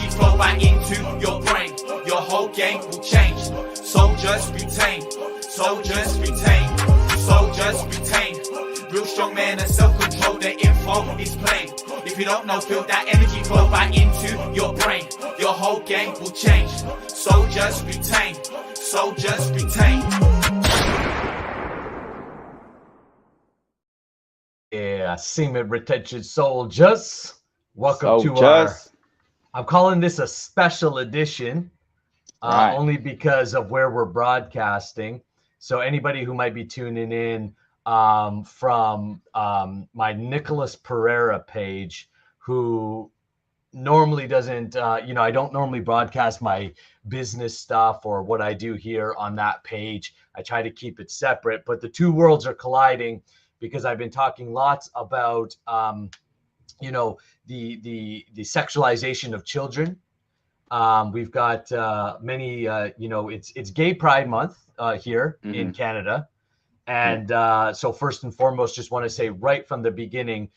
energy flow back into your brain. Your whole game will change. Soldiers retain, soldiers retain, soldiers retain. Real strong man and self-control, the info is plain. If you don't know, feel that energy flow back into your brain. Your whole game will change. Soldiers retain, soldiers retain. Yeah, semen retention soldiers. Welcome to our, I'm calling this a special edition, only because of where we're broadcasting. So anybody who might be tuning in from my Nicholas Pereira page, who normally doesn't, I don't normally broadcast my business stuff or what I do here on that page. I try to keep it separate, but the two worlds are colliding because I've been talking lots about, the sexualization of children. We've got many, it's Gay Pride Month here in Canada. And so first and foremost, just want to say right from the beginning,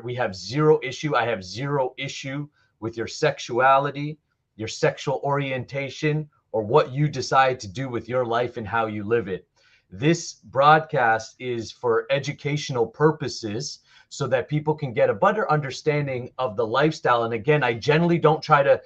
we have zero issue. I have zero issue with your sexuality, your sexual orientation, or what you decide to do with your life and how you live it. This broadcast is for educational purposes so that people can get a better understanding of the lifestyle. And again, I generally don't try to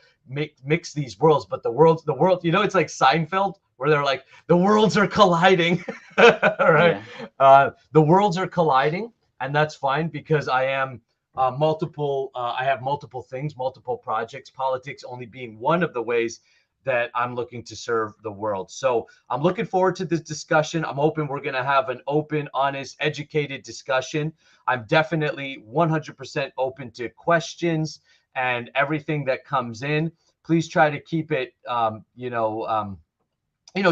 mix these worlds, but the world, it's like Seinfeld, where they're like, the worlds are colliding, right? Yeah. The worlds are colliding, and that's fine because I am I have multiple things, multiple projects, politics only being one of the ways that I'm looking to serve the world. So I'm looking forward to this discussion. I'm open. We're going to have an open, honest, educated discussion. I'm definitely 100% open to questions and everything that comes in. Please try to keep it,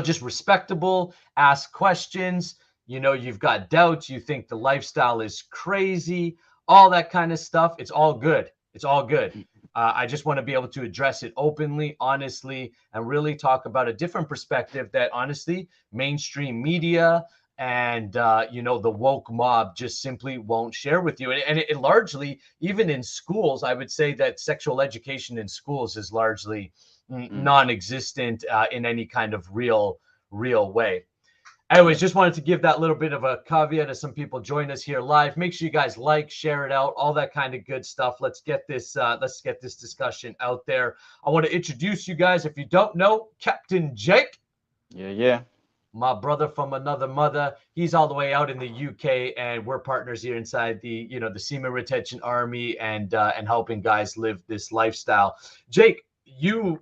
just respectable. Ask questions. You've got doubts. You think the lifestyle is crazy, all that kind of stuff. It's all good. It's all good. I just want to be able to address it openly, honestly, and really talk about a different perspective that honestly, mainstream media and, the woke mob just simply won't share with you. And it largely, even in schools, I would say that sexual education in schools is largely non-existent in any kind of real way. Anyways, just wanted to give that little bit of a caveat as some people join us here live. Make sure you guys like, share it out, all that kind of good stuff. Let's get this discussion out there. I want to introduce you guys. If you don't know, Captain Jake. Yeah. My brother from another mother. He's all the way out in the UK, and we're partners here inside the Semen Retention Army and helping guys live this lifestyle. Jake,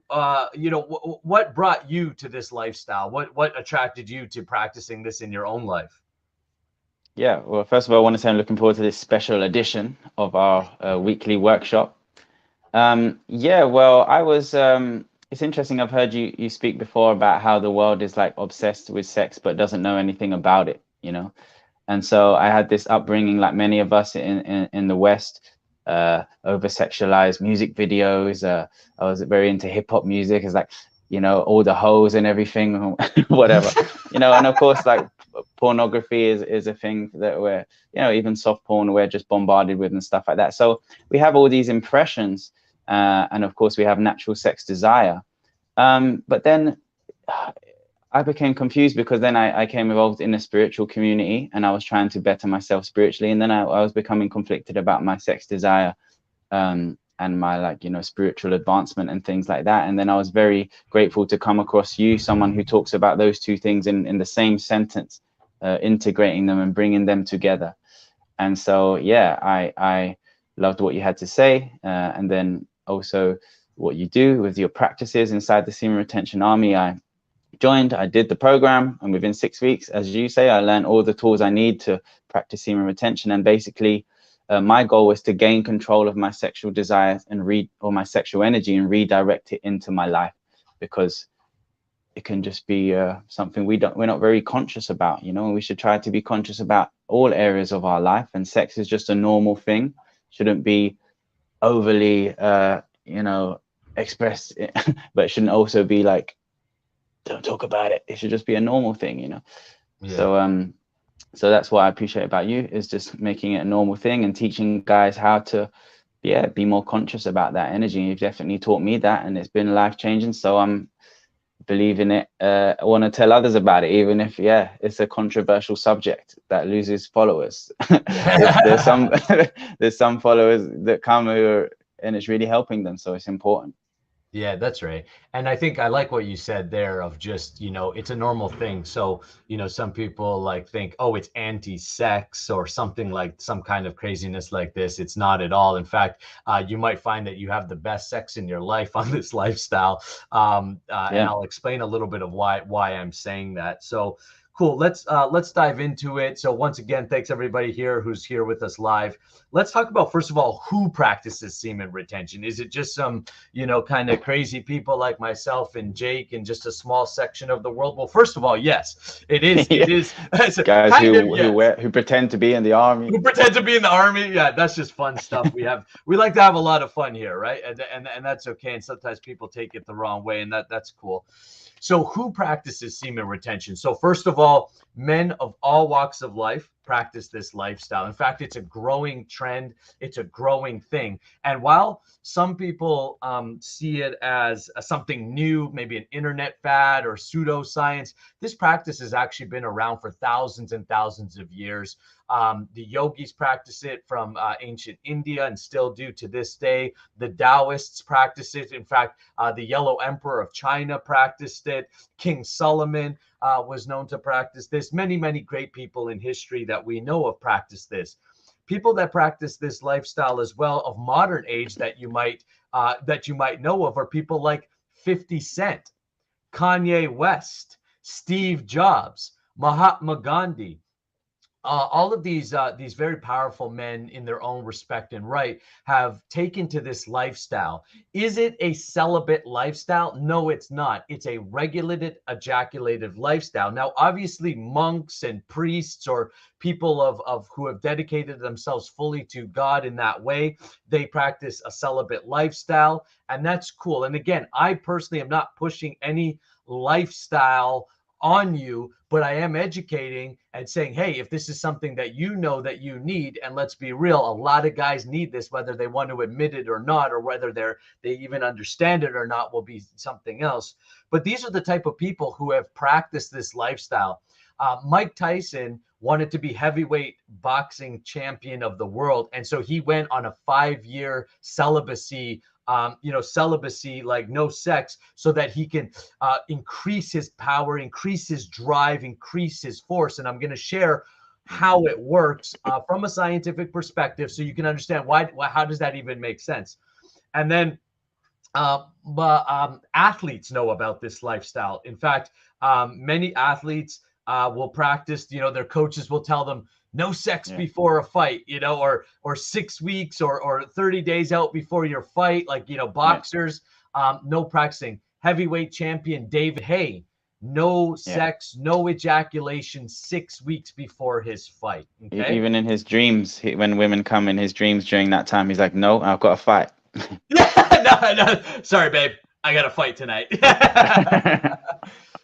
what brought you to this lifestyle? What attracted you to practicing this in your own life? Yeah, well, first of all, I want to say I'm looking forward to this special edition of our weekly workshop. Well, I was, it's interesting. I've heard you speak before about how the world is like obsessed with sex, but doesn't know anything about it, And so I had this upbringing, like many of us in the West, over sexualized music videos. I was very into hip hop music. It's like, all the hoes and everything, whatever, and of course, like pornography is a thing that we're, even soft porn, we're just bombarded with and stuff like that. So we have all these impressions, and of course we have natural sex desire. But then I became confused because then I came involved in a spiritual community and I was trying to better myself spiritually. And then I was becoming conflicted about my sex desire and my spiritual advancement and things like that. And then I was very grateful to come across you, someone who talks about those two things in the same sentence, integrating them and bringing them together. And so, I loved what you had to say. And then also what you do with your practices inside the Semen Retention Army. I did the program, and within 6 weeks, as you say, I learned all the tools I need to practice semen retention. And basically, my goal was to gain control of my sexual desires and my sexual energy and redirect it into my life, because it can just be something we're not very conscious about, we should try to be conscious about all areas of our life. And sex is just a normal thing, shouldn't be overly, expressed, but it shouldn't also be like, don't talk about it. It should just be a normal thing, Yeah. So that's what I appreciate about you, is just making it a normal thing and teaching guys how to yeah, be more conscious about that energy. You've definitely taught me that, and it's been life changing. So I'm believing it. I want to tell others about it, even if, yeah, it's a controversial subject that loses followers. There's some there's some followers that come who are, and it's really helping them. So it's important. Yeah, that's right. And I think I like what you said there of just, it's a normal thing. So, some people like think, oh, it's anti-sex or something, like some kind of craziness like this. It's not at all. In fact, you might find that you have the best sex in your life on this lifestyle. And Yeah. I'll explain a little bit of why I'm saying that. So cool. Let's dive into it. So once again, thanks everybody here who's here with us live. Let's talk about, first of all, who practices semen retention. Is it just some kind of crazy people like myself and Jake in just a small section of the world? Well, first of all, yes, it is. Yeah. It is Guys kind of, yes. who pretend to be in the army. Who pretend to be in the army? Yeah, that's just fun stuff. We like to have a lot of fun here, right? And that's okay. And sometimes people take it the wrong way, and that's cool. So who practices semen retention? So first of all, men of all walks of life practice this lifestyle. In fact, it's a growing trend. It's a growing thing. And while some people see it as something new, maybe an internet fad or pseudoscience, this practice has actually been around for thousands and thousands of years. The yogis practice it from ancient India and still do to this day. The Taoists practice it. In fact, the Yellow Emperor of China practiced it. King Solomon was known to practice this. Many, many great people in history that we know of practice this. People that practice this lifestyle as well of modern age that you might know of are people like 50 Cent, Kanye West, Steve Jobs, Mahatma Gandhi. All of these very powerful men in their own respect and right have taken to this lifestyle. Is it a celibate lifestyle? No, it's not. It's a regulated, ejaculative lifestyle. Now, obviously, monks and priests or people of who have dedicated themselves fully to God in that way, they practice a celibate lifestyle, and that's cool. And again, I personally am not pushing any lifestyle on you, but I am educating and saying, hey, if this is something that you know that you need, and let's be real, a lot of guys need this, whether they want to admit it or not, or whether they even understand it or not, will be something else. But these are the type of people who have practiced this lifestyle. Mike Tyson wanted to be heavyweight boxing champion of the world, and so he went on a 5-year celibacy, like no sex, so that he can increase his power, increase his drive, increase his force. And I'm going to share how it works from a scientific perspective, so you can understand how does that even make sense. And then athletes know about this lifestyle. In fact, many athletes will practice, their coaches will tell them no sex before a fight, or 6 weeks or 30 days out before your fight, like, boxers, no practicing. Heavyweight champion David Haye, no sex, no ejaculation 6 weeks before his fight. Okay? Even in his dreams, when women come in his dreams during that time, he's like, no, I've got to fight. no, sorry, babe, I got to fight tonight.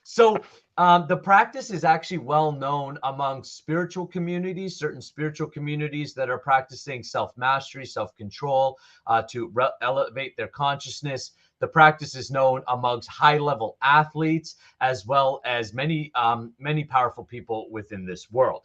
So the practice is actually well known among spiritual communities, certain spiritual communities that are practicing self-mastery, self-control, to elevate their consciousness. The practice is known amongst high-level athletes, as well as many powerful people within this world.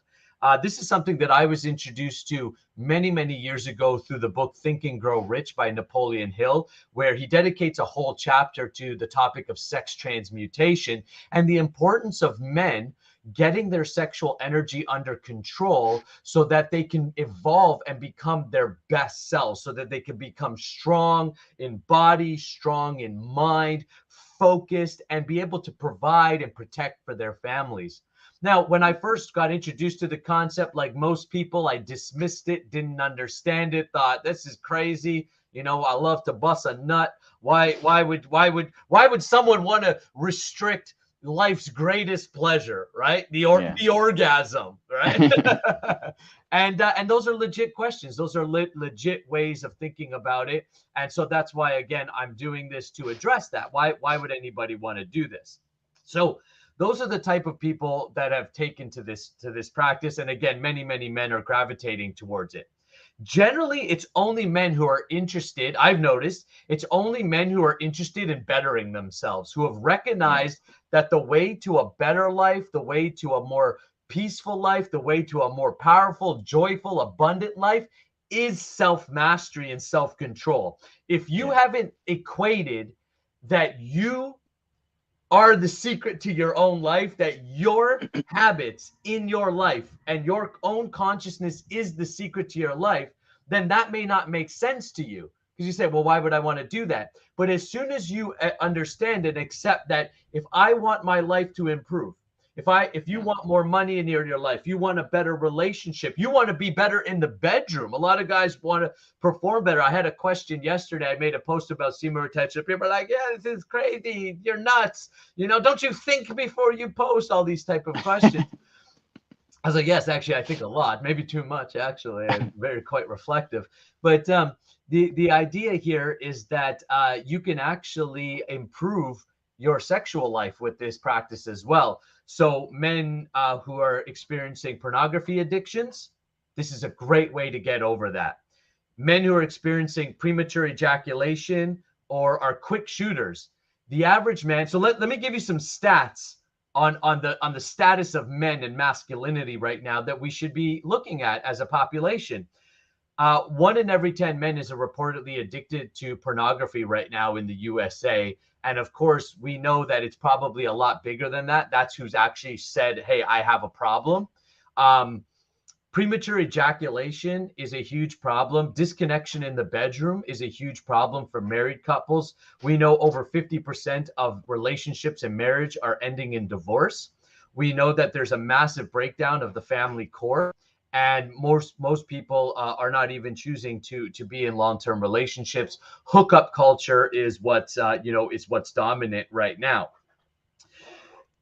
This is something that I was introduced to many, many years ago through the book Think and Grow Rich by Napoleon Hill, where he dedicates a whole chapter to the topic of sex transmutation and the importance of men getting their sexual energy under control so that they can evolve and become their best selves, so that they can become strong in body, strong in mind, focused, and be able to provide and protect for their families. Now, when I first got introduced to the concept, like most people, I dismissed it, didn't understand it, thought this is crazy. I love to bust a nut. Why would someone want to restrict life's greatest pleasure, right? The orgasm, right? And those are legit questions. Those are legit ways of thinking about it. And so that's why, again, I'm doing this to address that. Why would anybody want to do this? So those are the type of people that have taken to this practice. And again, many, many men are gravitating towards it. Generally, it's only men who are interested. I've noticed it's only men who are interested in bettering themselves, who have recognized that the way to a better life, the way to a more peaceful life, the way to a more powerful, joyful, abundant life is self-mastery and self-control. If you haven't equated that you are the secret to your own life, that your habits in your life and your own consciousness is the secret to your life, then that may not make sense to you. Because you say, well, why would I want to do that? But as soon as you understand and accept that if I want my life to improve, if you want more money in your life, you want a better relationship, you want to be better in the bedroom. A lot of guys want to perform better. I had a question yesterday. I made a post about semen retention. People are like, yeah, this is crazy. You're nuts. Don't you think before you post? All these type of questions. I was like, yes, actually, I think a lot, maybe too much, actually. I'm very quite reflective. But the idea here is that you can actually improve your sexual life with this practice as well. So men who are experiencing pornography addictions, this is a great way to get over that. Men who are experiencing premature ejaculation or are quick shooters, the average man. So let me give you some stats on the status of men and masculinity right now that we should be looking at as a population. 1 in every 10 men is reportedly addicted to pornography right now in the USA. And of course, we know that it's probably a lot bigger than that. That's who's actually said, hey, I have a problem. Premature ejaculation is a huge problem. Disconnection in the bedroom is a huge problem for married couples. We know over 50% of relationships in marriage are ending in divorce. We know that there's a massive breakdown of the family core. And most people are not even choosing to be in long-term relationships. Hookup culture is what's dominant right now.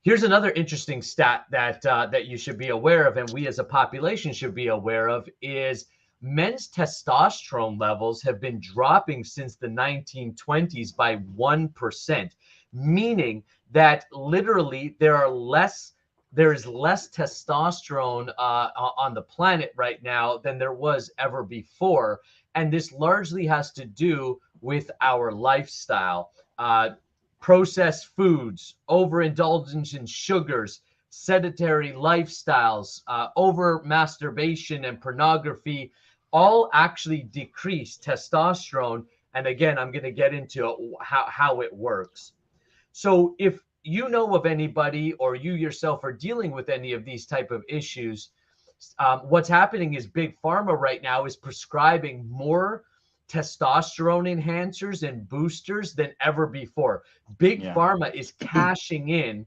Here's another interesting stat that you should be aware of, and we as a population should be aware of, is men's testosterone levels have been dropping since the 1920s by 1%, meaning that literally there is less testosterone on the planet right now than there was ever before. And this largely has to do with our lifestyle. Processed foods, overindulgence in sugars, sedentary lifestyles, over masturbation and pornography all actually decrease testosterone. And again, I'm going to get into how it works. So if you know of anybody or you yourself are dealing with any of these type of issues, what's happening is big pharma right now is prescribing more testosterone enhancers and boosters than ever before. Big pharma is cashing in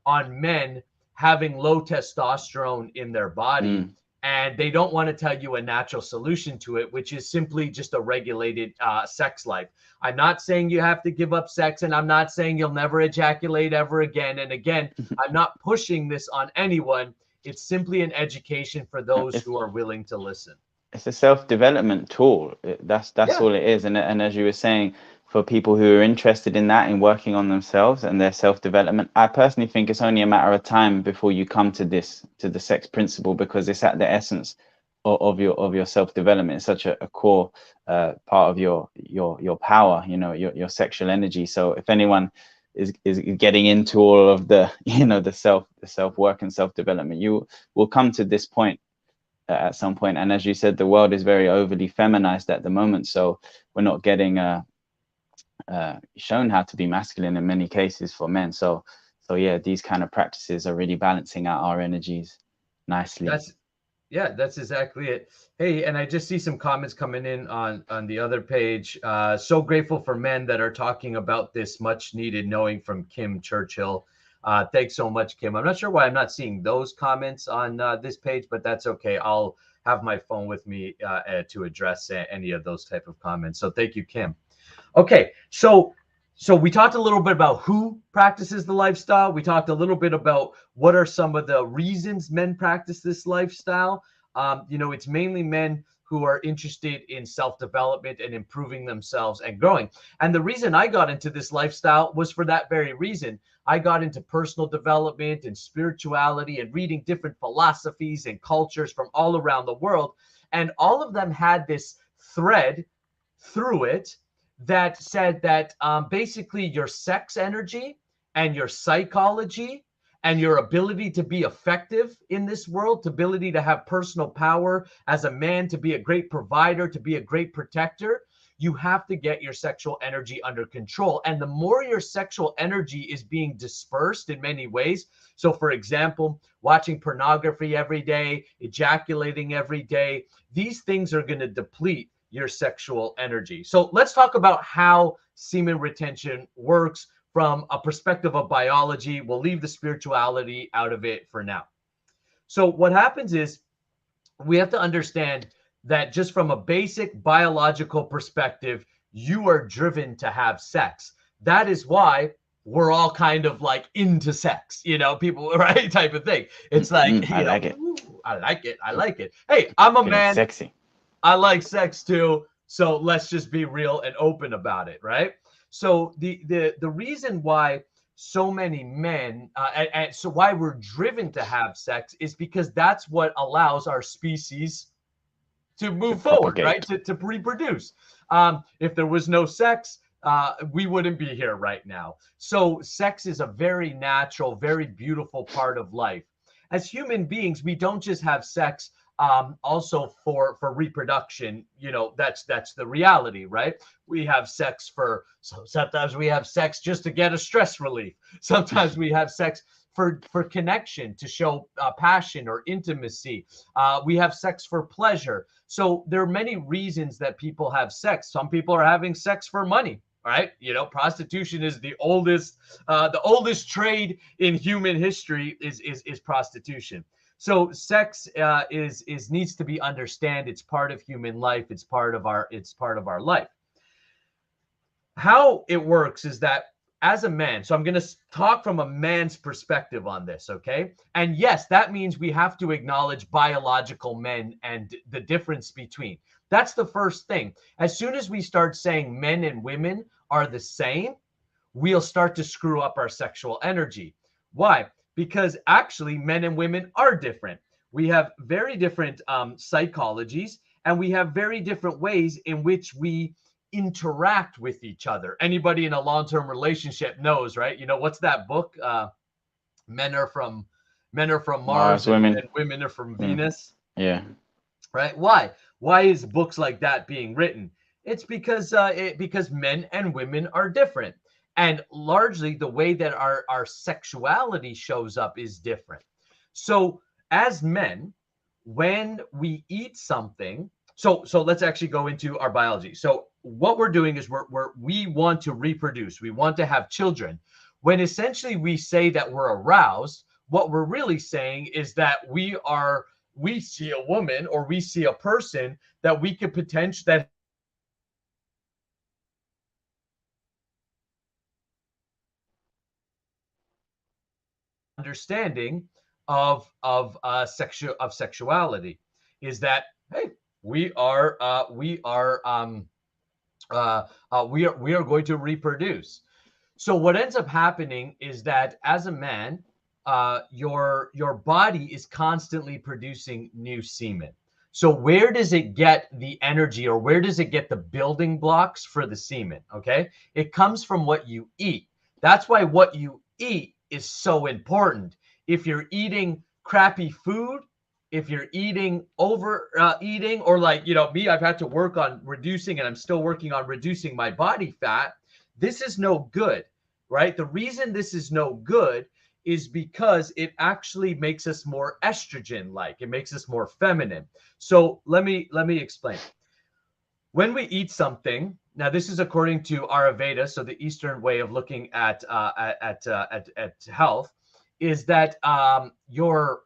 on men having low testosterone in their body. And they don't want to tell you a natural solution to it, which is simply just a regulated sex life. I'm not saying you have to give up sex, and I'm not saying you'll never ejaculate ever again. And again, I'm not pushing this on anyone. It's simply an education for those who are willing to listen. It's a self-development tool. That's all it is. And as you were saying, for people who are interested in that, in working on themselves and their self-development, I personally think it's only a matter of time before you come to the sex principle, because it's at the essence of your self-development. It's such a core part of your power, your sexual energy. So if anyone is getting into all of the the self-work and self-development, you will come to this point at some point. And as you said, the world is very overly feminized at the moment, so we're not getting shown how to be masculine in many cases for men. So yeah, these kind of practices are really balancing out our energies nicely. That's exactly it. Hey, and I just see some comments coming in on the other page. So grateful for men that are talking about this much needed knowing, from Kim Churchill. Thanks so much, Kim. I'm not sure why I'm not seeing those comments on this page, but that's okay. I'll have my phone with me to address any of those type of comments. So thank you, Kim. Okay, so we talked a little bit about who practices the lifestyle. We talked a little bit about what are some of the reasons men practice this lifestyle. It's mainly men who are interested in self-development and improving themselves and growing. And the reason I got into this lifestyle was for that very reason. I got into personal development and spirituality and reading different philosophies and cultures from all around the world. And all of them had this thread through it that said that basically your sex energy and your psychology and your ability to be effective in this world, the ability to have personal power as a man, to be a great provider, to be a great protector, you have to get your sexual energy under control. And the more your sexual energy is being dispersed in many ways, so for example, watching pornography every day, ejaculating every day, these things are going to deplete your sexual energy. So let's talk about how semen retention works from a perspective of biology. We'll leave the spirituality out of it for now. So what happens is we have to understand that just from a basic biological perspective, you are driven to have sex. That is why we're all kind of like into sex, you know, people, right? Type of thing. It's like, I like it. I like it. I like it. Hey, I'm a man. Sexy. I like sex too. So let's just be real and open about it, right? So the reason why so many men, and so why we're driven to have sex is because that's what allows our species to move forward, right? To reproduce. If there was no sex, we wouldn't be here right now. So sex is a very natural, very beautiful part of life. As human beings, we don't just have sex also for reproduction. You know, that's the reality, right? We have sex so sometimes we have sex just to get a stress relief. Sometimes we have sex for connection, to show passion or intimacy. We have sex for pleasure. So there are many reasons that people have sex. Some people are having sex for money, right? You know, prostitution is the oldest trade in human history is prostitution. So sex is needs to be understood. It's part of human life. It's part of our life. How it works is that as a man, so I'm going to talk from a man's perspective on this, okay? And yes, that means we have to acknowledge biological men and the difference between. That's the first thing. As soon as we start saying men and women are the same, we'll start to screw up our sexual energy. Why? Because actually men and women are different. We have very different psychologies, and we have very different ways in which we interact with each other. Anybody in a long-term relationship knows, right? You know, what's that book? Men are from Mars, and women are from Venus. Yeah. Right? Why is books like that being written? It's because men and women are different. And largely the way that our sexuality shows up is different. So as men, when we eat something, so let's actually go into our biology. So what we're doing is we want to reproduce. We want to have children. When essentially we say that we're aroused, what we're really saying is that we see a woman or we see a person that we could potentially that understanding of sexuality is that, hey, we are going to reproduce. So what ends up happening is that as a man, your body is constantly producing new semen. So where does it get the energy, or where does it get the building blocks for the semen? Okay, it comes from what you eat. That's why what you eat is so important. If you're eating crappy food, if you're eating eating, or like, you know, me, I've had to work on reducing, and I'm still working on reducing my body fat. This is no good, right? The reason this is no good is because it actually makes us more estrogen-like. It makes us more feminine. So let me explain. When we eat something, now this is according to Ayurveda, so the Eastern way of looking at health, is that your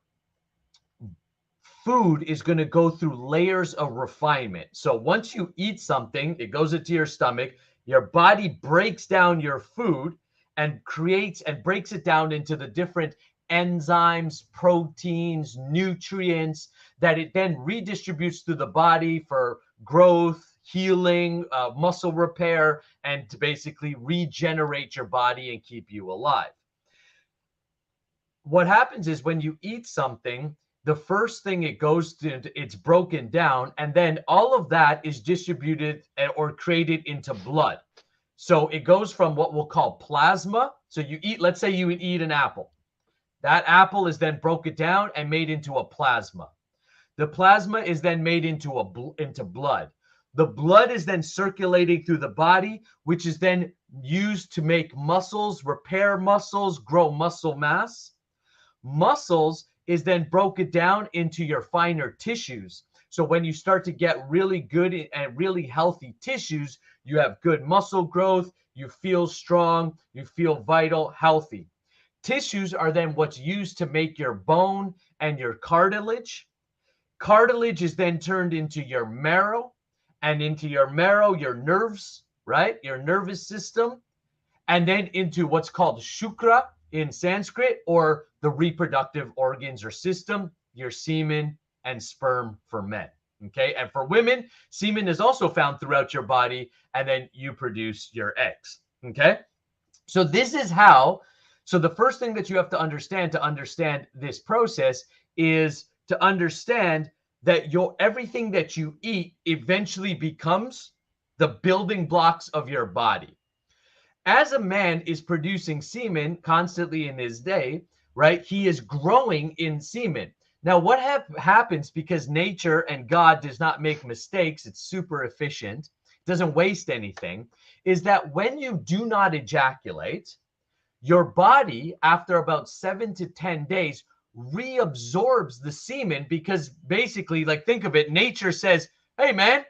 food is going to go through layers of refinement. So once you eat something, it goes into your stomach, your body breaks down your food and creates and breaks it down into the different enzymes, proteins, nutrients that it then redistributes through the body for growth, healing, muscle repair, and to basically regenerate your body and keep you alive. What happens is when you eat something, the first thing it goes to, it's broken down, and then all of that is distributed or created into blood. So it goes from what we'll call plasma. So you eat, let's say you eat an apple. That apple is then broken down and made into a plasma. The plasma is then made into blood. The blood is then circulating through the body, which is then used to make muscles, repair muscles, grow muscle mass. Muscles is then broken down into your finer tissues. So when you start to get really good and really healthy tissues, you have good muscle growth, you feel strong, you feel vital, healthy. Tissues are then what's used to make your bone and your cartilage. Cartilage is then turned into your marrow, and into your marrow, your nerves, right? Your nervous system, and then into what's called shukra in Sanskrit, or the reproductive organs or system, your semen and sperm for men. Okay. And for women, semen is also found throughout your body, and then you produce your eggs. Okay. So this is how, so the first thing that you have to understand this process is to understand that everything that you eat eventually becomes the building blocks of your body. As a man is producing semen constantly in his day, right, he is growing in semen. Now, what happens, because nature and God does not make mistakes, it's super efficient, doesn't waste anything, is that when you do not ejaculate, your body, after about 7 to 10 days, reabsorbs the semen, because basically, like, think of it, nature says, hey, man,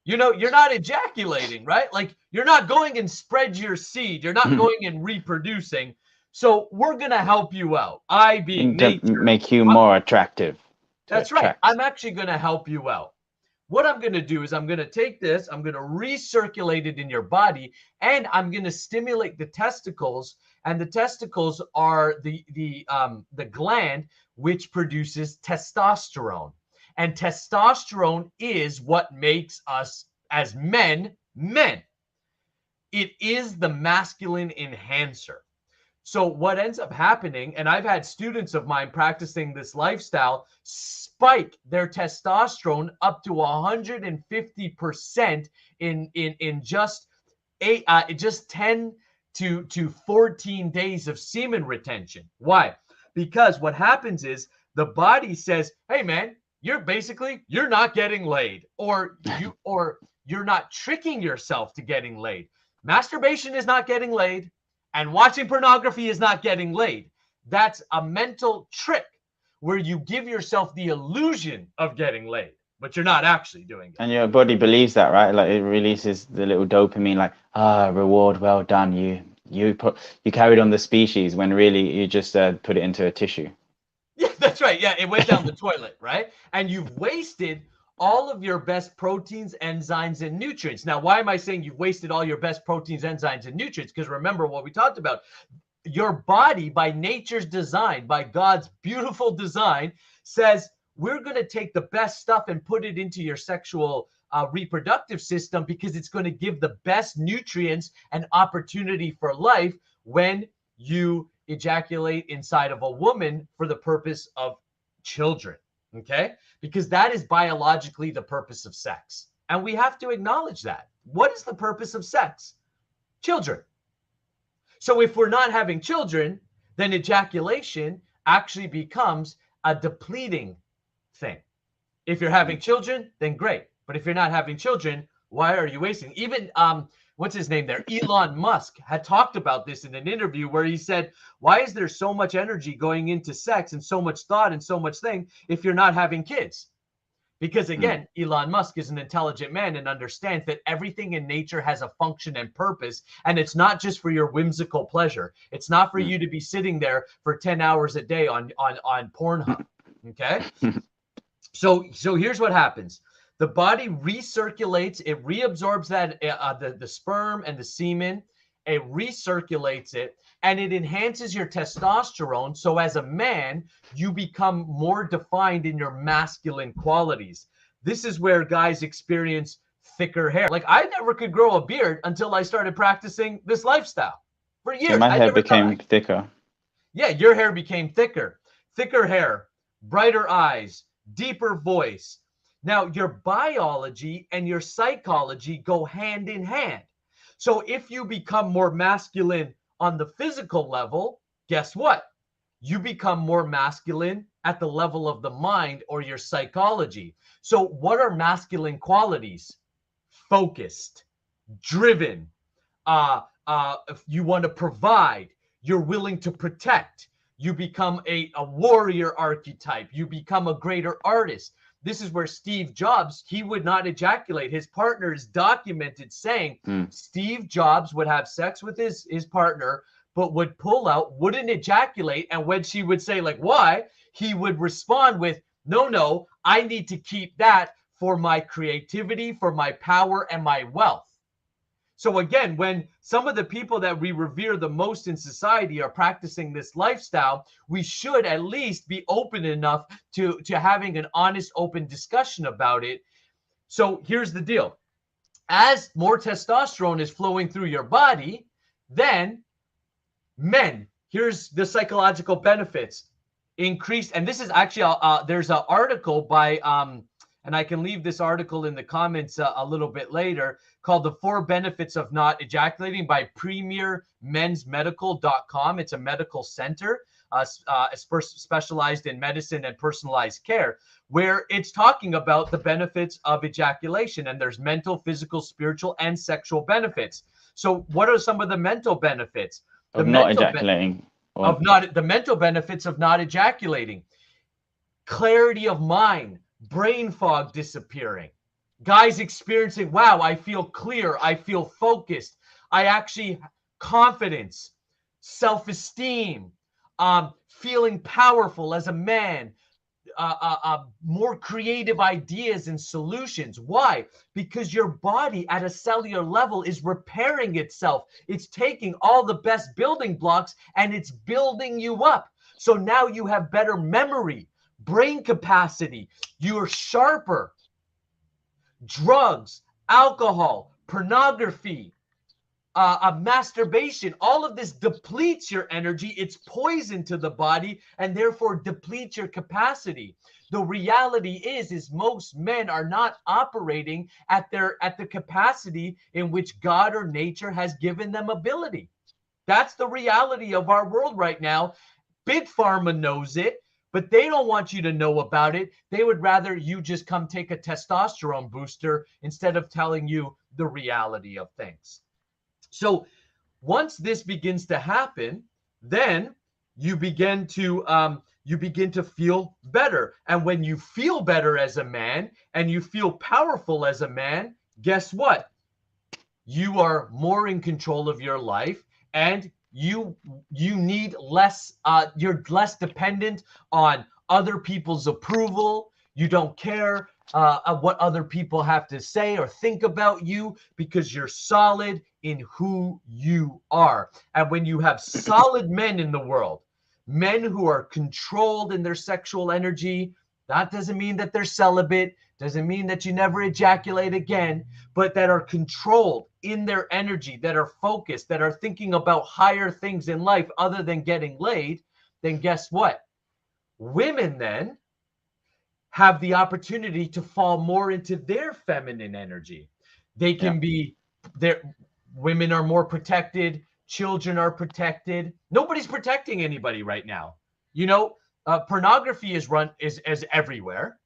you know, you're not ejaculating, right? Like, you're not going and spread your seed. You're not going and reproducing. So we're going to help you out. I being nature. Make you more attractive. That's right. I'm actually going to help you out. What I'm going to do is I'm going to take this, I'm going to recirculate it in your body, and I'm going to stimulate the testicles. And the testicles are the gland which produces testosterone. And testosterone is what makes us as men, men. It is the masculine enhancer. So what ends up happening, and I've had students of mine practicing this lifestyle spike their testosterone up to 150% in just 10 to 14 days of semen retention. Why? Because what happens is the body says, hey, man, you're not getting laid, or you're not tricking yourself to getting laid. Masturbation is not getting laid, and watching pornography is not getting laid. That's a mental trick where you give yourself the illusion of getting laid, but you're not actually doing it. And your body believes that, right? Like, it releases the little dopamine, like, reward, well done, you carried on the species, when really you just put it into a tissue. Yeah, that's right. Yeah, it went down the toilet, right? And you've wasted all of your best proteins, enzymes, and nutrients. Now, why am I saying you've wasted all your best proteins, enzymes, and nutrients? Because remember what we talked about. Your body, by nature's design, by God's beautiful design, says we're going to take the best stuff and put it into your sexual reproductive system, because it's going to give the best nutrients and opportunity for life when you ejaculate inside of a woman for the purpose of children. Okay? Because that is biologically the purpose of sex. And we have to acknowledge that. What is the purpose of sex? Children. So if we're not having children, then ejaculation actually becomes a depleting thing. If you're having children, then great. But if you're not having children, why are you wasting? Even what's his name there? Elon Musk had talked about this in an interview where he said, why is there so much energy going into sex and so much thought and so much thing if you're not having kids? Because again, Elon Musk is an intelligent man and understands that everything in nature has a function and purpose, and it's not just for your whimsical pleasure. It's not for you to be sitting there for 10 hours a day on Pornhub. Okay? So here's what happens. The body recirculates, it reabsorbs that the sperm and the semen, it recirculates it, and it enhances your testosterone. So as a man, you become more defined in your masculine qualities. This is where guys experience thicker hair. Like, I never could grow a beard until I started practicing this lifestyle. For years, so my hair became thicker. Yeah, your hair became thicker. Thicker hair brighter eyes, deeper voice. Now, your biology and your psychology go hand in hand. So if you become more masculine on the physical level, guess what? You become more masculine at the level of the mind or your psychology. So what are masculine qualities? Focused, driven, if you want to provide, you're willing to protect. You become a warrior archetype. You become a greater artist. This is where Steve Jobs, he would not ejaculate. His partner is documented saying Steve Jobs would have sex with his partner, but would pull out, wouldn't ejaculate. And when she would say, like, why? He would respond with, no, I need to keep that for my creativity, for my power, and my wealth. So again, when some of the people that we revere the most in society are practicing this lifestyle, we should at least be open enough to having an honest, open discussion about it. So here's the deal. As more testosterone is flowing through your body, then men, here's the psychological benefits. Increased, and this is actually, there's an article by, and I can leave this article in the comments a little bit later, called The 4 Benefits of Not Ejaculating by premiermensmedical.com. It's a medical center specialized in medicine and personalized care, where it's talking about the benefits of ejaculation. And there's mental, physical, spiritual, and sexual benefits. So what are some of the mental benefits? Of not ejaculating. The mental benefits of not ejaculating. Clarity of mind, brain fog disappearing. Guys experiencing, wow, I feel clear, I feel focused, I actually confidence, self-esteem, feeling powerful as a man, more creative ideas and solutions. Why? Because your body at a cellular level is repairing itself. It's taking all the best building blocks and it's building you up. So now you have better memory, brain capacity, you're sharper. Drugs, alcohol, pornography, masturbation, all of this depletes your energy. It's poison to the body and therefore depletes your capacity. The reality is most men are not operating at the capacity in which God or nature has given them ability. That's the reality of our world right now. Big Pharma knows it, but they don't want you to know about it. They would rather you just come take a testosterone booster instead of telling you the reality of things. So once this begins to happen, then you begin to feel better. And when you feel better as a man and you feel powerful as a man, guess what? You are more in control of your life, and you need less, you're less dependent on other people's approval. You don't care what other people have to say or think about you, because you're solid in who you are. And when you have solid men in the world, men who are controlled in their sexual energy, that doesn't mean that they're celibate, doesn't mean that you never ejaculate again, but that are controlled in their energy, that are focused, that are thinking about higher things in life other than getting laid, then guess what? Women then have the opportunity to fall more into their feminine energy. They can be, women are more protected, children are protected. Nobody's protecting anybody right now. You know, pornography is everywhere.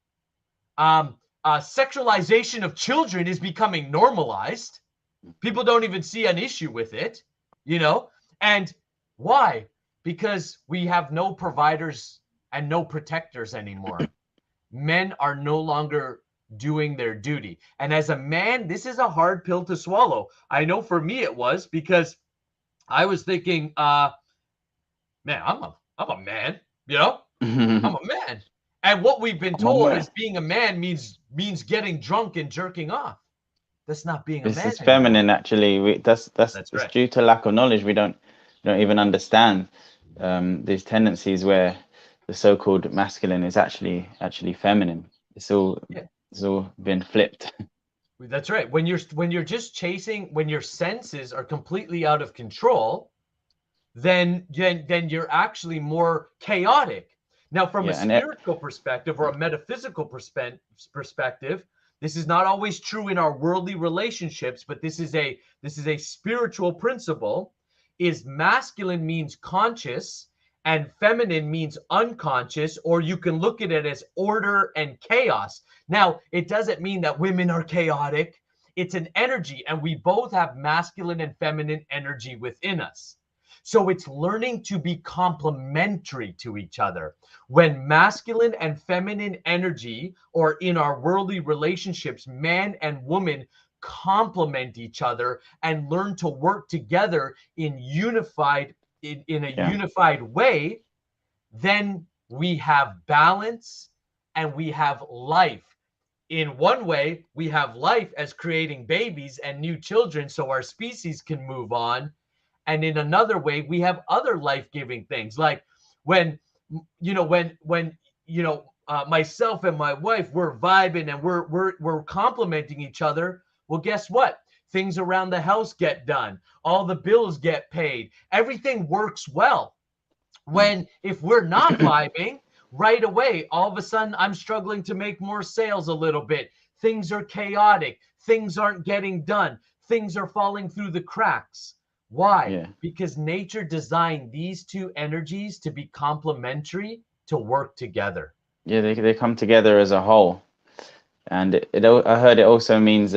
Sexualization of children is becoming normalized. People don't even see an issue with it, you know? And why? Because we have no providers and no protectors anymore. Men are no longer doing their duty. And as a man, this is a hard pill to swallow. I know for me it was, because I was thinking, man, I'm a man, you know? I'm a man. And what we've been told is being a man means getting drunk and jerking off. That's not being a man. This is feminine, actually. That's right. Due to lack of knowledge. We don't even understand these tendencies where the so-called masculine is actually feminine. It's all been flipped. That's right. When you're just chasing, when your senses are completely out of control, then you're actually more chaotic. Now, from a Yeah, and spiritual perspective or a metaphysical perspective, this is not always true in our worldly relationships, but this is a spiritual principle. Is masculine means conscious and feminine means unconscious, or you can look at it as order and chaos. Now, it doesn't mean that women are chaotic. It's an energy, and we both have masculine and feminine energy within us. So it's learning to be complementary to each other. When masculine and feminine energy, or in our worldly relationships, man and woman complement each other and learn to work together in a yeah, unified way, then we have balance and we have life. In one way, we have life as creating babies and new children so our species can move on. And in another way, we have other life-giving things, like when myself and my wife, we're vibing and we're complimenting each other. Well, guess what? Things around the house get done. All the bills get paid. Everything works well. When if we're not vibing, right away, all of a sudden, I'm struggling to make more sales a little bit. Things are chaotic. Things aren't getting done. Things are falling through the cracks. Why? yeah. Because nature designed these two energies to be complementary, to work together. Yeah, they come together as a whole. And I heard it also means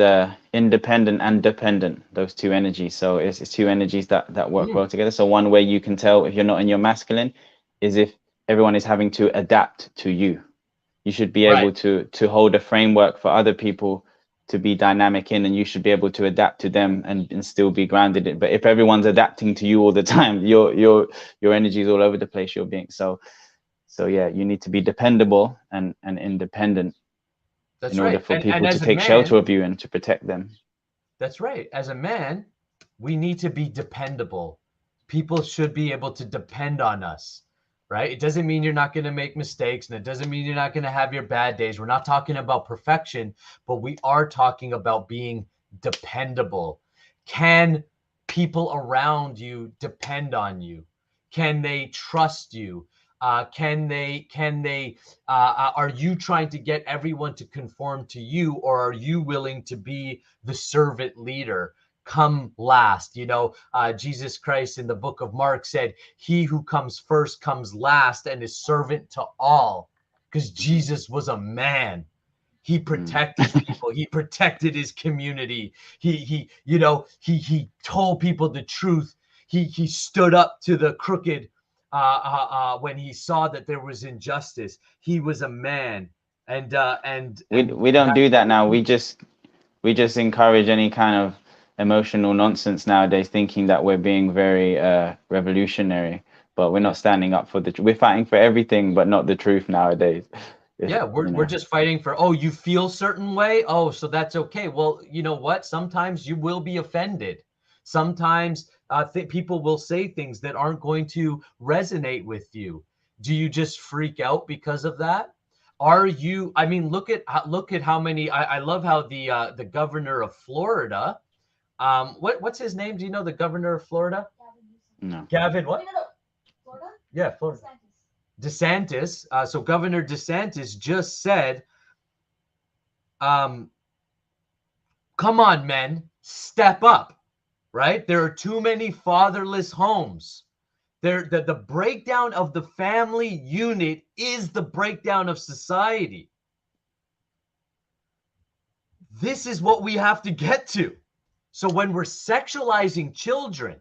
independent and dependent, those two energies. So it's two energies that work well together. So one way you can tell if you're not in your masculine is if everyone is having to adapt to you. You should be able to hold a framework for other people to be dynamic in, and you should be able to adapt to them and still be grounded in. But if everyone's adapting to you all the time, your energy is all over the place, you're being so yeah, you need to be dependable and independent. That's in order right. for And people to as a take man, shelter of you and to protect them. That's right. As a man, we need to be dependable. People should be able to depend on us, right? It doesn't mean you're not going to make mistakes, and it doesn't mean you're not going to have your bad days. We're not talking about perfection, but we are talking about being dependable. Can people around you depend on you? Can they trust you? Are you trying to get everyone to conform to you, or are you willing to be the servant leader? Come last. Jesus Christ in the book of Mark said, he who comes first comes last and is servant to all, because Jesus was a man. He protected people. He protected his community. He told people the truth. He stood up to the crooked when he saw that there was injustice. He was a man, and we don't do that now. We just encourage any kind of emotional nonsense nowadays, thinking that we're being very revolutionary, but we're not standing up for we're fighting for everything but not the truth nowadays. Yeah, we're just fighting for, oh, you feel certain way, oh, so that's okay. Well, you know what? Sometimes you will be offended. Sometimes people will say things that aren't going to resonate with you. Do you just freak out because of that? Are you? I mean, look at how many. I love how the governor of Florida. What's his name? Do you know the governor of Florida? No. Gavin what? Florida? Yeah, Florida. DeSantis. So Governor DeSantis just said, come on, men, step up, right? There are too many fatherless homes. The breakdown of the family unit is the breakdown of society. This is what we have to get to. So when we're sexualizing children,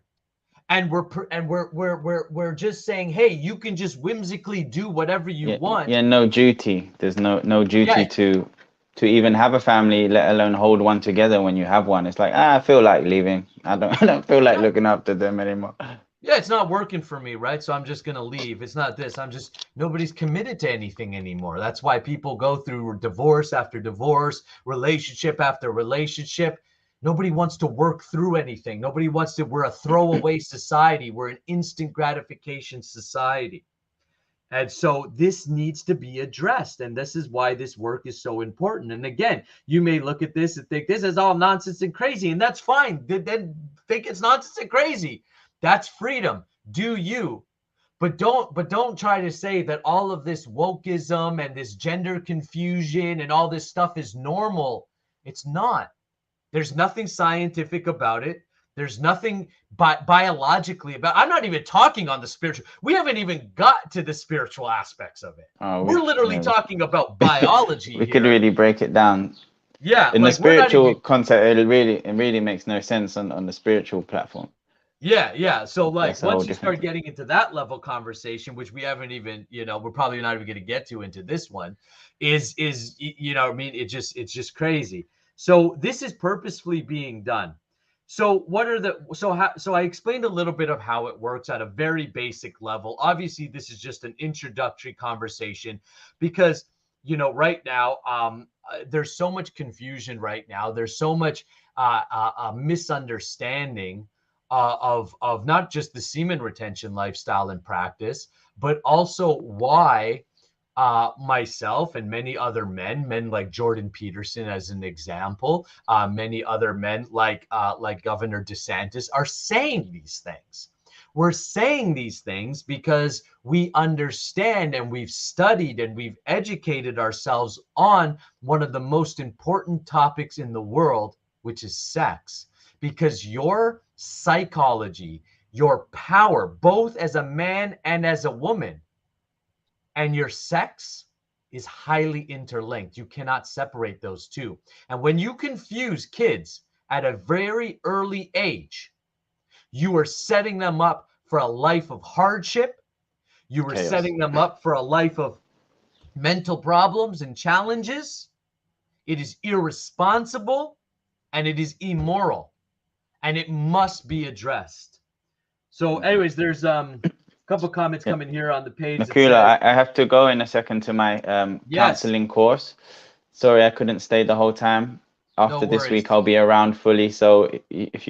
and we're just saying, hey, you can just whimsically do whatever you want. Yeah, no duty. There's no duty to even have a family, let alone hold one together when you have one. It's like, I feel like leaving. I don't feel like looking after them anymore. Yeah, it's not working for me, right? So I'm just gonna leave. It's not this. Nobody's committed to anything anymore. That's why people go through divorce after divorce, relationship after relationship. Nobody wants to work through anything. We're a throwaway society. We're an instant gratification society. And so this needs to be addressed. And this is why this work is so important. And again, you may look at this and think this is all nonsense and crazy, and that's fine. Then think it's nonsense and crazy. That's freedom. Do you. But don't try to say that all of this wokeism and this gender confusion and all this stuff is normal. It's not. There's nothing scientific about it. There's nothing biologically about. I'm not even talking on the spiritual. We haven't even got to the spiritual aspects of it. We're literally talking about biology. We could really break it down. Yeah, in like the spiritual concept, it really makes no sense on the spiritual platform. Yeah. So like That's a once whole you different start getting into that level conversation, which we haven't even, we're probably not even going to get to into this one, is I mean, it's just crazy. So this is purposefully being done. So what are the so I explained a little bit of how it works at a very basic level. Obviously, this is just an introductory conversation because right now there's so much confusion right now. There's so much misunderstanding of not just the semen retention lifestyle and practice, but also why myself and many other men like Jordan Peterson, as an example, many other men like Governor DeSantis are saying these things. We're saying these things because we understand and we've studied and we've educated ourselves on one of the most important topics in the world, which is sex. Because your psychology, your power, both as a man and as a woman, and your sex is highly interlinked. You cannot separate those two. And when you confuse kids at a very early age, you are setting them up for a life of hardship. You are setting them up for a life of mental problems and challenges. It is irresponsible and it is immoral, and it must be addressed. So anyways, there's couple comments coming here on the page. Nakula, I have to go in a second to my counseling course. Sorry, I couldn't stay the whole time. After this week, I'll be around fully. So if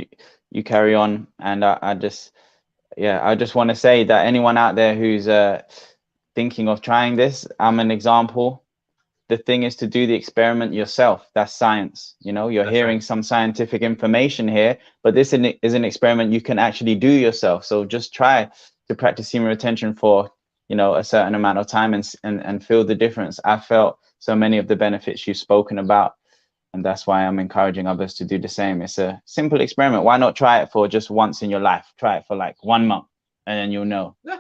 you carry on, and I just want to say that anyone out there who's thinking of trying this, I'm an example. The thing is to do the experiment yourself. That's science. You're hearing some scientific information here, but this is an experiment you can actually do yourself. So just try to practice semen retention for a certain amount of time and feel the difference. I felt so many of the benefits you've spoken about, and that's why I'm encouraging others to do the same. It's a simple experiment. Why not try it for just once in your life? Try it for like 1 month, and then you'll know. Yeah,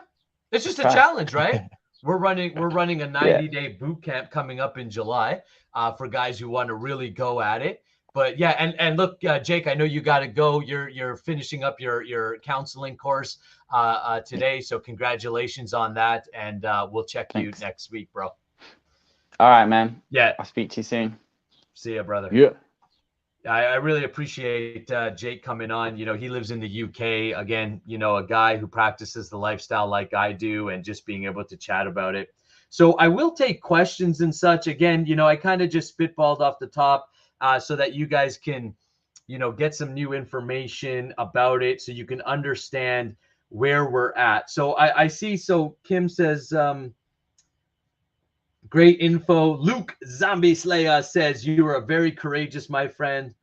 it's just a challenge, right? We're running a 90-day boot camp coming up in July for guys who want to really go at it. But yeah, and look, Jake, I know you got to go. You're finishing up your counseling course today, so congratulations on that. And we'll check you next week, bro. All right, man. Yeah, I'll speak to you soon. See ya, brother. Yeah. I really appreciate Jake coming on. He lives in the UK. Again, a guy who practices the lifestyle like I do, and just being able to chat about it. So I will take questions and such. Again, I kind of just spitballed off the top so that you guys can, get some new information about it so you can understand where we're at. So I see. So Kim says, great info. Luke Zombie Slayer says you are very courageous, my friend.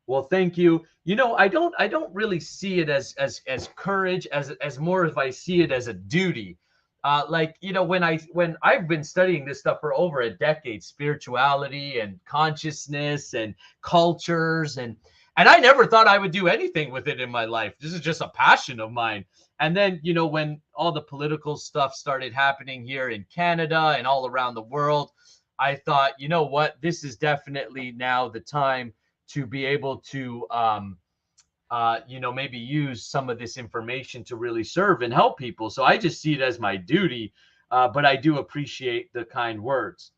Well, thank you. I don't really see it as courage, as more as I see it as a duty. When I've been studying this stuff for over a decade, spirituality and consciousness and cultures, and I never thought I would do anything with it in my life. This is just a passion of mine. And then, when all the political stuff started happening here in Canada and all around the world, I thought, what, this is definitely now the time to be able to, maybe use some of this information to really serve and help people. So I just see it as my duty, but I do appreciate the kind words.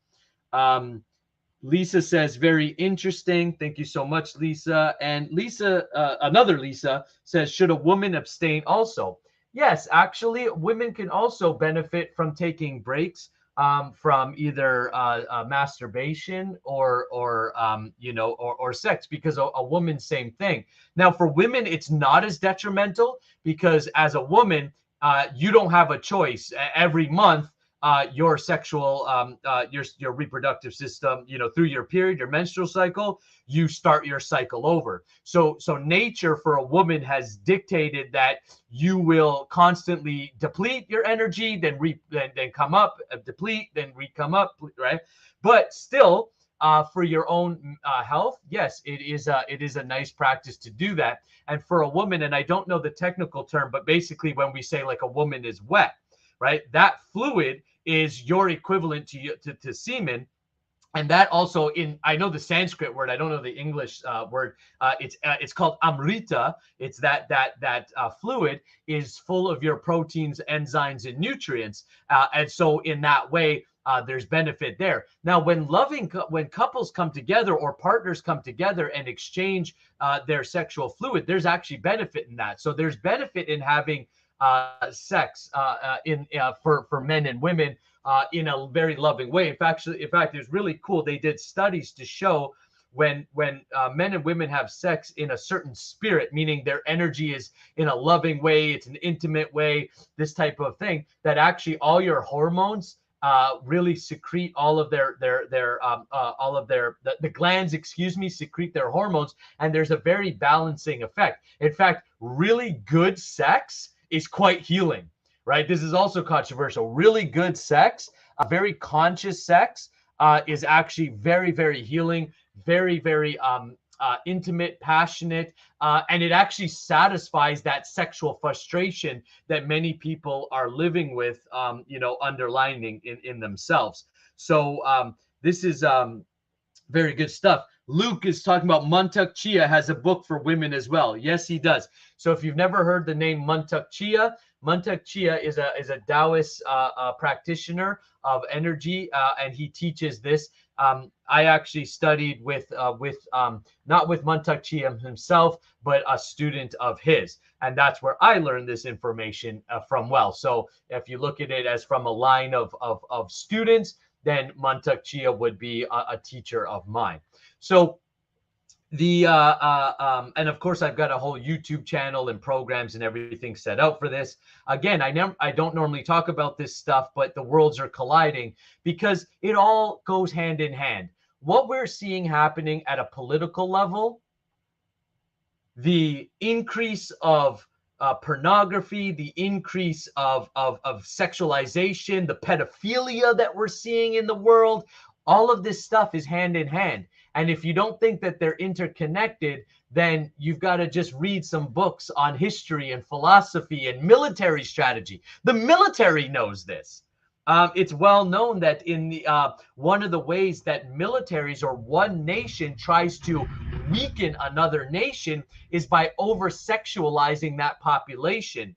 Lisa says, very interesting. Thank you so much, Lisa. And Lisa, another Lisa says, should a woman abstain also? Yes, actually, women can also benefit from taking breaks from either masturbation or sex, because a woman, same thing. Now, for women, it's not as detrimental because as a woman, you don't have a choice. Every month, your sexual your reproductive system, through your period, your menstrual cycle, you start your cycle over. So nature for a woman has dictated that you will constantly deplete your energy, then come up, deplete, then come up, right? But still, for your own health, yes, it is a nice practice to do that. And for a woman, and I don't know the technical term, but basically when we say like a woman is wet, right, that fluid is your equivalent to semen. And that also, I know the Sanskrit word, I don't know the English word. It's called amrita. It's that fluid is full of your proteins, enzymes, and nutrients. And so in that way, there's benefit there. Now, when couples come together or partners come together and exchange their sexual fluid, there's actually benefit in that. So there's benefit in having sex for men and women in a very loving way. In fact, it's really cool. They did studies to show when men and women have sex in a certain spirit, meaning their energy is in a loving way, it's an intimate way, this type of thing, that actually all your hormones really secrete all of the glands, secrete their hormones, and there's a very balancing effect. In fact, really good sex is quite healing, right? This is also controversial. Really good sex, very conscious sex, is actually very, very healing, very, very intimate, passionate, and it actually satisfies that sexual frustration that many people are living with, underlining in themselves. So this is very good stuff. Luke is talking about Mantak Chia has a book for women as well. Yes, he does. So if you've never heard the name Mantak Chia is a Taoist practitioner of energy, and he teaches this. I actually studied with not with Mantak Chia himself, but a student of his, and that's where I learned this information from. Well, so if you look at it as from a line of students, then Mantak Chia would be a teacher of mine. So and of course I've got a whole YouTube channel and programs and everything set out for this. Again, I don't normally talk about this stuff, but the worlds are colliding because it all goes hand in hand. What we're seeing happening at a political level, the increase of pornography, the increase of sexualization, the pedophilia that we're seeing in the world, all of this stuff is hand in hand. And if you don't think that they're interconnected, then you've got to just read some books on history and philosophy and military strategy. The military knows this. It's well known that in the one of the ways that militaries or one nation tries to weaken another nation is by over-sexualizing that population.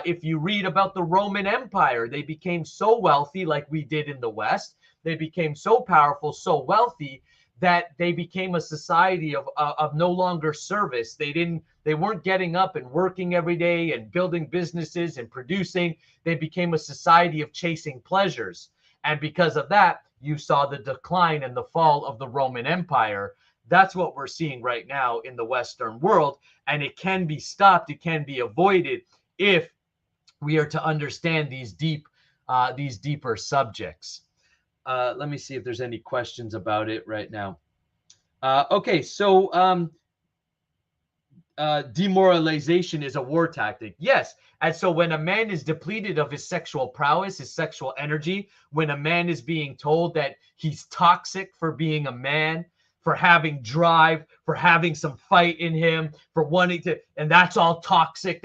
If you read about the Roman Empire, they became so wealthy, like we did in the West. They became so powerful, so wealthy, that they became a society of no longer service. They weren't getting up and working every day and building businesses and producing. They became a society of chasing pleasures. And because of that, you saw the decline and the fall of the Roman Empire. That's what we're seeing right now in the Western world. And it can be stopped. It can be avoided if we are to understand these deeper subjects. Let me see if there's any questions about it right now. Okay, so demoralization is a war tactic. Yes. And so when a man is depleted of his sexual prowess, his sexual energy, when a man is being told that he's toxic for being a man, for having drive, for having some fight in him, for wanting to, and that's all toxic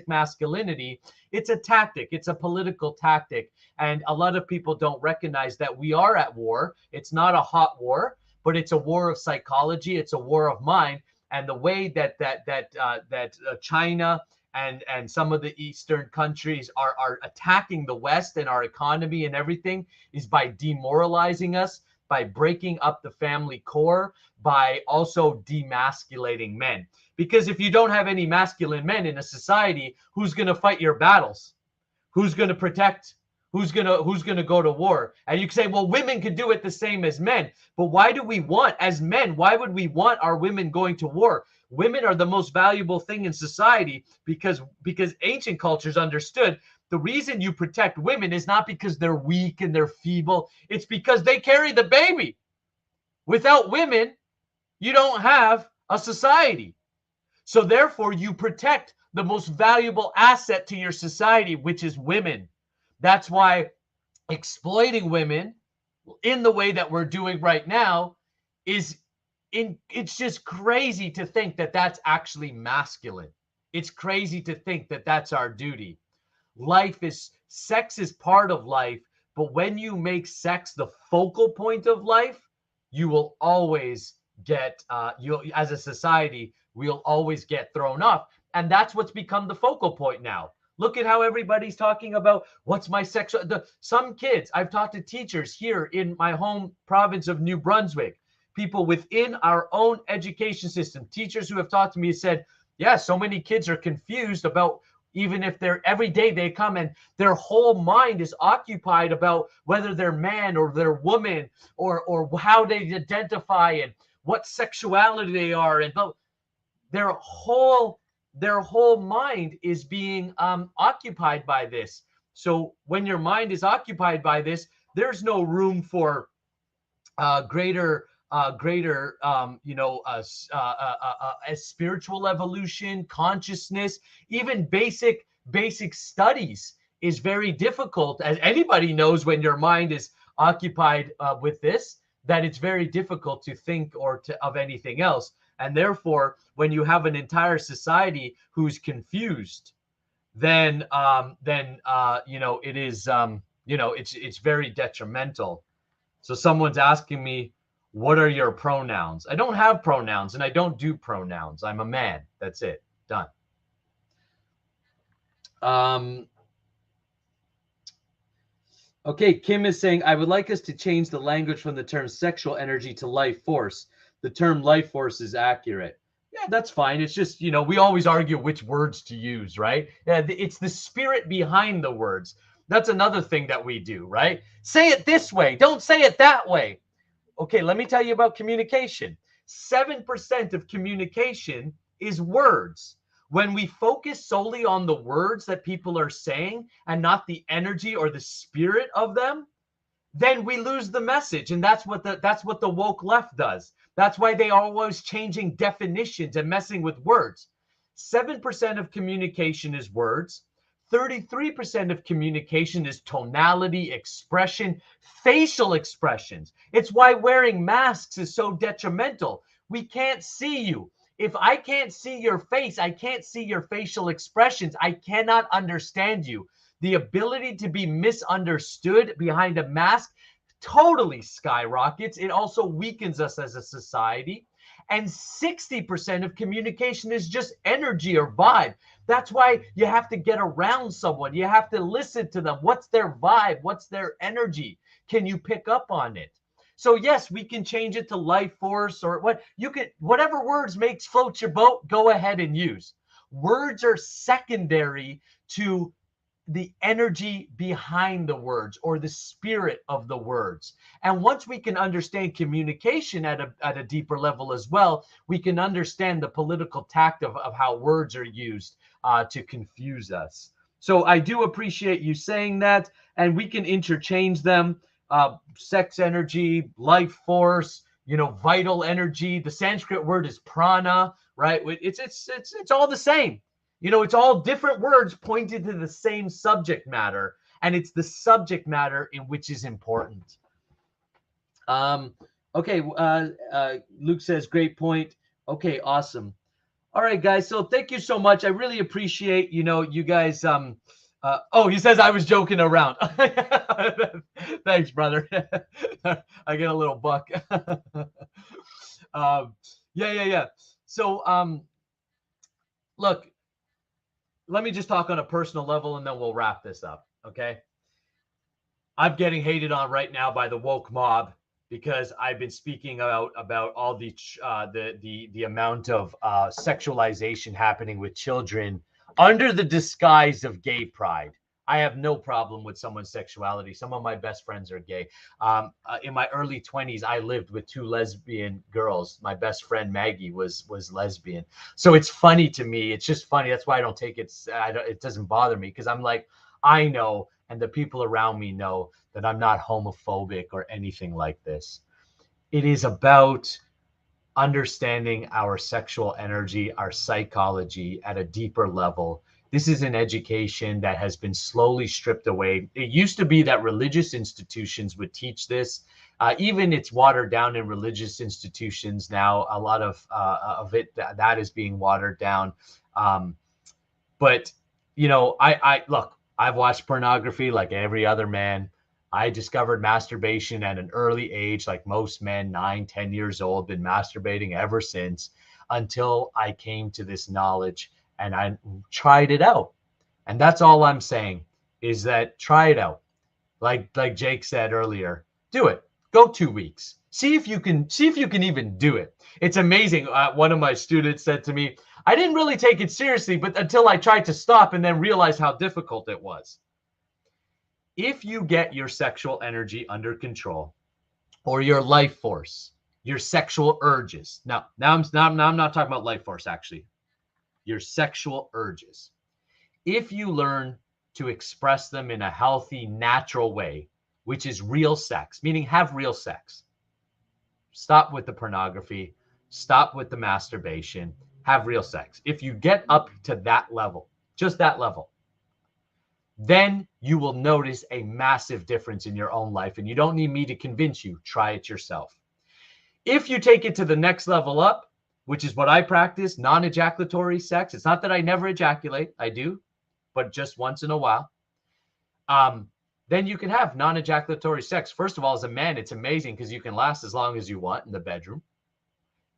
masculinity. It's a tactic. It's a political tactic. And a lot of people don't recognize that we are at war. It's not a hot war, but it's a war of psychology. It's a war of mind. And the way that China and some of the Eastern countries are attacking the West and our economy and everything is by demoralizing us, by breaking up the family core, by also demasculating men. Because if you don't have any masculine men in a society, who's going to fight your battles? Who's going to protect? Who's going to go to war? And you can say, well, women could do it the same as men. But why do we want, as men, why would we want our women going to war? women are the most valuable thing in society because ancient cultures understood the reason you protect women is not because they're weak and they're feeble. It's because they carry the baby. Without women, you don't have a society. So therefore, you protect the most valuable asset to your society, which is women. That's why exploiting women in the way that we're doing right now it's just crazy to think that that's actually masculine. It's crazy to think that that's our duty. Sex is part of life, but when you make sex the focal point of life, you will always get you as a society, we'll always get thrown off. And that's what's become the focal point now. Look at how everybody's talking about what's my sexual. Some kids, I've talked to teachers here in my home province of New Brunswick, people within our own education system, teachers who have talked to me said, yeah, so many kids are confused about, even if they're every day they come and their whole mind is occupied about whether they're man or they're woman or how they identify and what sexuality they are. And their whole mind is being occupied by this. So when your mind is occupied by this, there's no room for greater a spiritual evolution, consciousness. Even basic studies is very difficult, as anybody knows. When your mind is occupied with this, that it's very difficult to think of anything else. And therefore, when you have an entire society who's confused, then it is it's very detrimental. So someone's asking me, what are your pronouns? I don't have pronouns and I don't do pronouns. I'm a man. That's it. Done. Okay, Kim is saying, I would like us to change the language from the term sexual energy to life force. The term life force is accurate. Yeah, that's fine. It's just, we always argue which words to use, right? Yeah, it's the spirit behind the words. That's another thing that we do, right? Say it this way. Don't say it that way. Okay, let me tell you about communication. 7% of communication is words. When we focus solely on the words that people are saying and not the energy or the spirit of them, then we lose the message. And that's what the woke left does. That's why they are always changing definitions and messing with words. 7% of communication is words. 33% of communication is tonality, expression, facial expressions. It's why wearing masks is so detrimental. We can't see you. If I can't see your face, I can't see your facial expressions. I cannot understand you. The ability to be misunderstood behind a mask totally skyrockets. It also weakens us as a society. And 60% of communication is just energy or vibe. That's why you have to get around someone. You have to listen to them. What's their vibe? What's their energy? Can you pick up on it? So yes, we can change it to life force or whatever words floats your boat, go ahead and use. Words are secondary to the energy behind the words or the spirit of the words. And once we can understand communication at a deeper level as well, we can understand the political tact of how words are used to confuse us. So I do appreciate you saying that, and we can interchange them. Sex energy, life force, vital energy. The Sanskrit word is prana, right? It's all the same. It's all different words pointed to the same subject matter, and it's the subject matter in which is important. Okay, Luke says, great point. Okay, awesome. All right, guys. So thank you so much. I really appreciate, you guys. He says I was joking around. Thanks, brother. I get a little buck. Yeah. So, look, let me just talk on a personal level and then we'll wrap this up. Okay. I'm getting hated on right now by the woke mob because I've been speaking about all the amount of sexualization happening with children under the disguise of gay pride. I have no problem with someone's sexuality. Some of my best friends are gay. In my early 20s, I lived with 2 lesbian girls. My best friend Maggie was lesbian. So it's funny to me. It's just funny. That's why I don't take it. It doesn't bother me, because I'm like, I know, and the people around me know that I'm not homophobic or anything like this. It is about understanding our sexual energy, our psychology at a deeper level. This is an education that has been slowly stripped away. It used to be that religious institutions would teach this. Even it's watered down in religious institutions now. A lot of it that is being watered down. But you know, I look. I've watched pornography like every other man. I discovered masturbation at an early age, like most men, 9, 10 years old, been masturbating ever since, until I came to this knowledge and I tried it out. And that's all I'm saying, is that try it out. Like Jake said earlier, do it. Go 2 weeks. See if you can even do it. It's amazing. One of my students said to me, I didn't really take it seriously, but until I tried to stop and then realized how difficult it was. If you get your sexual energy under control, or your life force, your sexual urges. Now I'm not talking about life force, actually. Your sexual urges. If you learn to express them in a healthy, natural way, which is real sex, meaning have real sex. Stop with the pornography, stop with the masturbation, have real sex. If you get up to that level, just that level, then you will notice a massive difference in your own life. And you don't need me to convince you. Try it yourself. If you take it to the next level up, which is what I practice, non-ejaculatory sex. It's not that I never ejaculate. I do, but just once in a while. Then you can have non-ejaculatory sex. First of all, as a man, it's amazing because you can last as long as you want in the bedroom.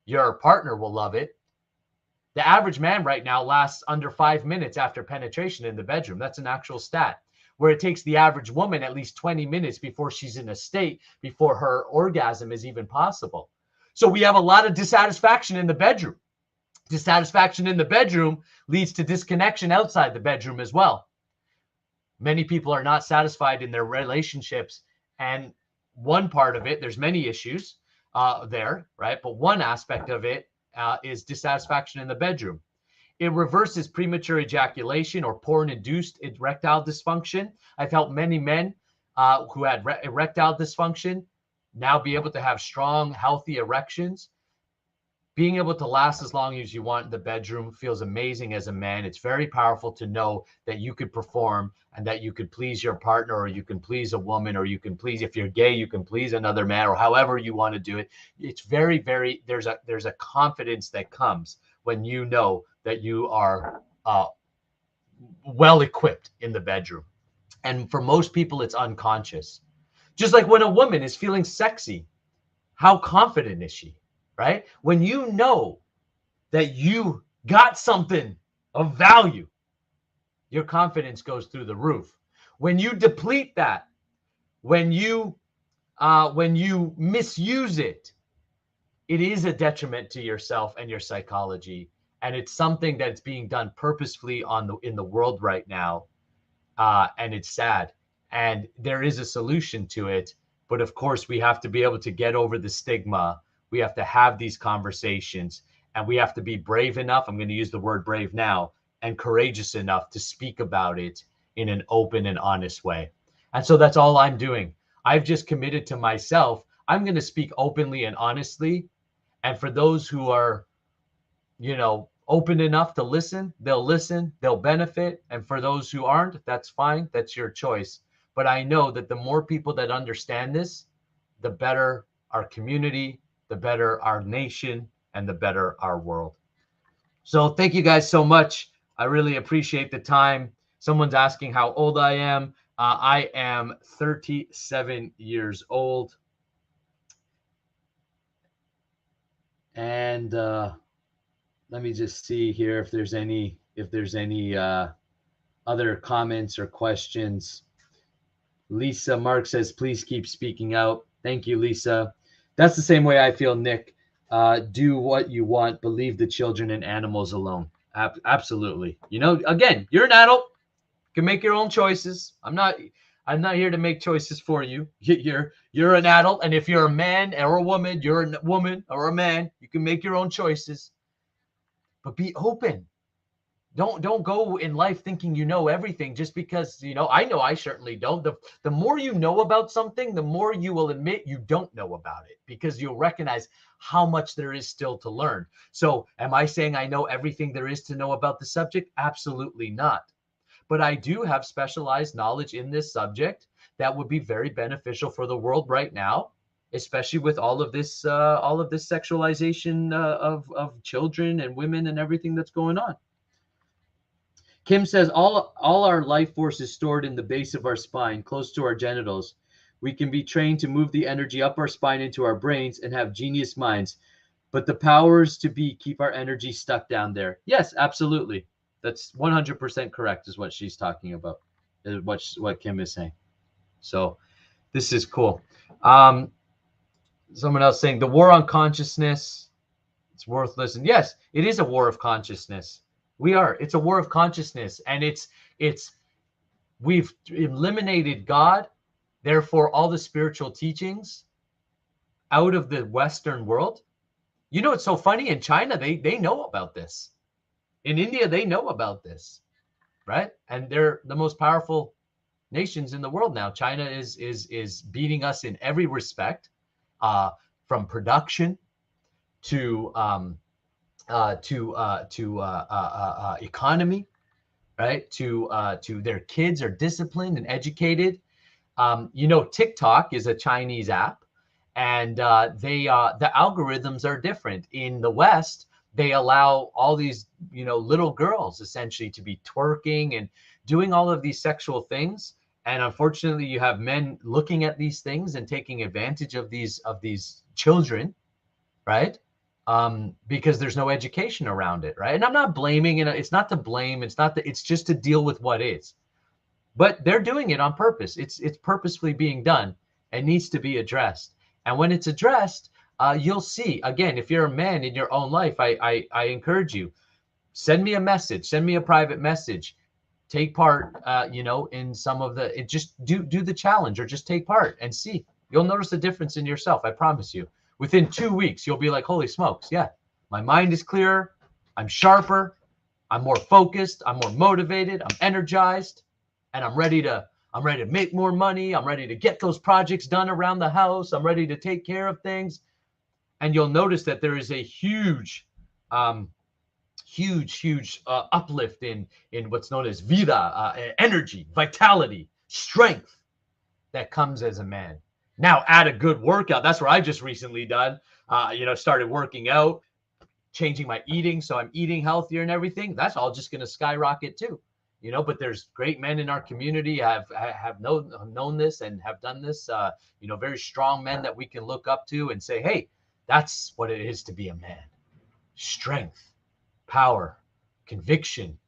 Your partner will love it. The average man right now lasts under 5 minutes after penetration in the bedroom. That's an actual stat. Where it takes the average woman at least 20 minutes before she's in a state, before her orgasm is even possible. So we have a lot of dissatisfaction in the bedroom. Dissatisfaction in the bedroom leads to disconnection outside the bedroom as well. Many people are not satisfied in their relationships. And one part of it, there's many issues there, right? But one aspect of it is dissatisfaction in the bedroom. It reverses premature ejaculation or porn-induced erectile dysfunction. I've helped many men who had erectile dysfunction now be able to have strong, healthy erections. Being able to last as long as you want in the bedroom feels amazing as a man. It's very powerful to know that you could perform and that you could please your partner, or you can please a woman, or you can please, if you're gay, you can please another man, or however you want to do it. It's very, very, there's a confidence that comes when you know that you are well equipped in the bedroom. And for most people, it's unconscious. Just like when a woman is feeling sexy, how confident is she, right? When you know that you got something of value, your confidence goes through the roof. When you deplete that, when you misuse it, it is a detriment to yourself and your psychology. And it's something that's being done purposefully in the world right now. And it's sad. And there is a solution to it. But of course, we have to be able to get over the stigma. We have to have these conversations, and we have to be brave enough. I'm going to use the word brave now, and courageous enough to speak about it in an open and honest way. And so that's all I'm doing. I've just committed to myself. I'm going to speak openly and honestly. And for those who are, open enough to listen, they'll benefit. And for those who aren't, that's fine. That's your choice. But I know that the more people that understand this, the better our community, the better our nation, and the better our world. So thank you guys so much. I really appreciate the time. Someone's asking how old I am. I am 37 years old. And let me just see here if there's any other comments or questions. Lisa Mark says, please keep speaking out. Thank you, Lisa. That's the same way I feel, Nick. Do what you want. Believe the children and animals alone. Absolutely. Again, you're an adult. You can make your own choices. I'm not here to make choices for you. You're an adult, and if you're a man or a woman, you're a woman or a man, you can make your own choices. But be open. Don't go in life thinking you know everything just because, I know I certainly don't. The more you know about something, the more you will admit you don't know about it, because you'll recognize how much there is still to learn. So am I saying I know everything there is to know about the subject? Absolutely not. But I do have specialized knowledge in this subject that would be very beneficial for the world right now, especially with all of this sexualization of children and women and everything that's going on. Kim says all our life force is stored in the base of our spine, close to our genitals. We can be trained to move the energy up our spine into our brains and have genius minds, but the powers to be keep our energy stuck down there. Yes, absolutely. That's 100% correct, is what she's talking about, what Kim is saying. So this is cool. Someone else saying the war on consciousness, it's worthless. And yes, it is a war of consciousness. It's a war of consciousness, and we've eliminated God, therefore all the spiritual teachings out of the Western world. It's so funny, in China, they know about this. In India, they know about this, right? And they're the most powerful nations in the world now. China is beating us in every respect, from production to economy, right? To their kids are disciplined and educated. TikTok is a Chinese app, and the algorithms are different. In the West, they allow all these little girls essentially to be twerking and doing all of these sexual things. And unfortunately, you have men looking at these things and taking advantage of these children, right? Because there's no education around it, right? And I'm not blaming it. It's not to blame. It's just to deal with what is. But they're doing it on purpose. It's purposefully being done and needs to be addressed. And when it's addressed, you'll see. Again, if you're a man in your own life, I encourage you, send me a message, send me a private message, take part, in some of just do the challenge, or just take part and see. You'll notice a difference in yourself. I promise you. Within 2 weeks, you'll be like, holy smokes, yeah, my mind is clearer, I'm sharper, I'm more focused, I'm more motivated, I'm energized, and I'm ready to make more money. I'm ready to get those projects done around the house. I'm ready to take care of things. And you'll notice that there is a huge uplift in what's known as vida, energy, vitality, strength that comes as a man. Now add a good workout. That's what I just recently done. Started working out, changing my eating, so I'm eating healthier and everything. That's all just going to skyrocket too. But there's great men in our community have known this and have done this. Very strong men that we can look up to and say, hey, that's what it is to be a man. Strength, power, conviction,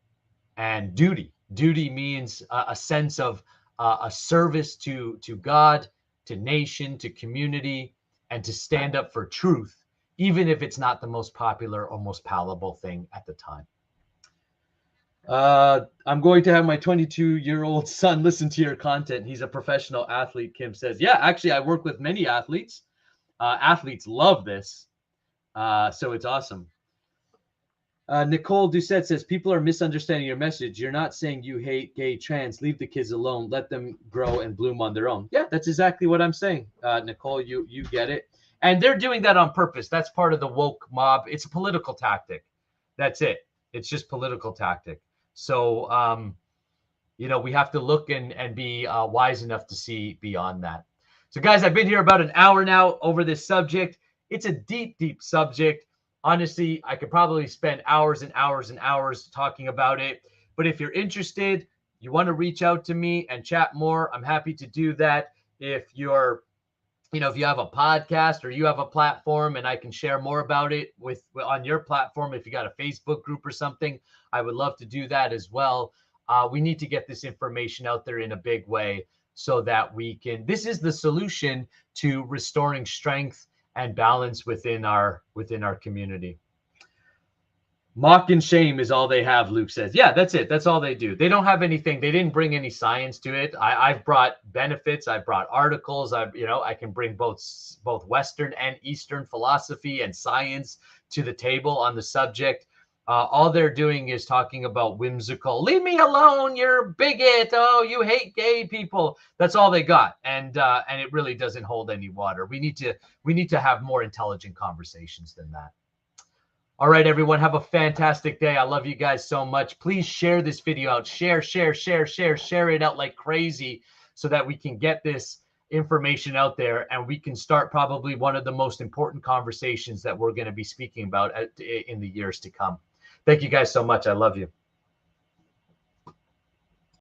and duty. Duty means a sense of a service to God, to nation, to community, and to stand up for truth, even if it's not the most popular or most palatable thing at the time. I'm going to have my 22-year-old son listen to your content. He's a professional athlete, Kim says. Yeah, actually, I work with many athletes. Athletes love this. So it's awesome. Nicole Doucette says, people are misunderstanding your message. You're not saying you hate gay, trans. Leave the kids alone. Let them grow and bloom on their own. Yeah, that's exactly what I'm saying. Nicole, you get it. And they're doing that on purpose. That's part of the woke mob. It's a political tactic. That's it. It's just political tactic. So, we have to look and be wise enough to see beyond that. So, guys, I've been here about an hour now over this subject. It's a deep, deep subject. Honestly, I could probably spend hours and hours and hours talking about it. But if you're interested, you want to reach out to me and chat more, I'm happy to do that. If you're, if you have a podcast or you have a platform and I can share more about it on your platform, if you got a Facebook group or something, I would love to do that as well. We need to get this information out there in a big way so that this is the solution to restoring strength and balance within our community. Mock and shame is all they have, Luke says. Yeah, that's it. That's all they do. They don't have anything. They didn't bring any science to it. I've brought benefits. I've brought articles. I can bring both Western and Eastern philosophy and science to the table on the subject. All they're doing is talking about whimsical, leave me alone, you're a bigot. Oh, you hate gay people. That's all they got. And it really doesn't hold any water. We need to have more intelligent conversations than that. All right, everyone, have a fantastic day. I love you guys so much. Please share this video out. Share it out like crazy so that we can get this information out there and we can start probably one of the most important conversations that we're going to be speaking about in the years to come. Thank you guys so much. I love you.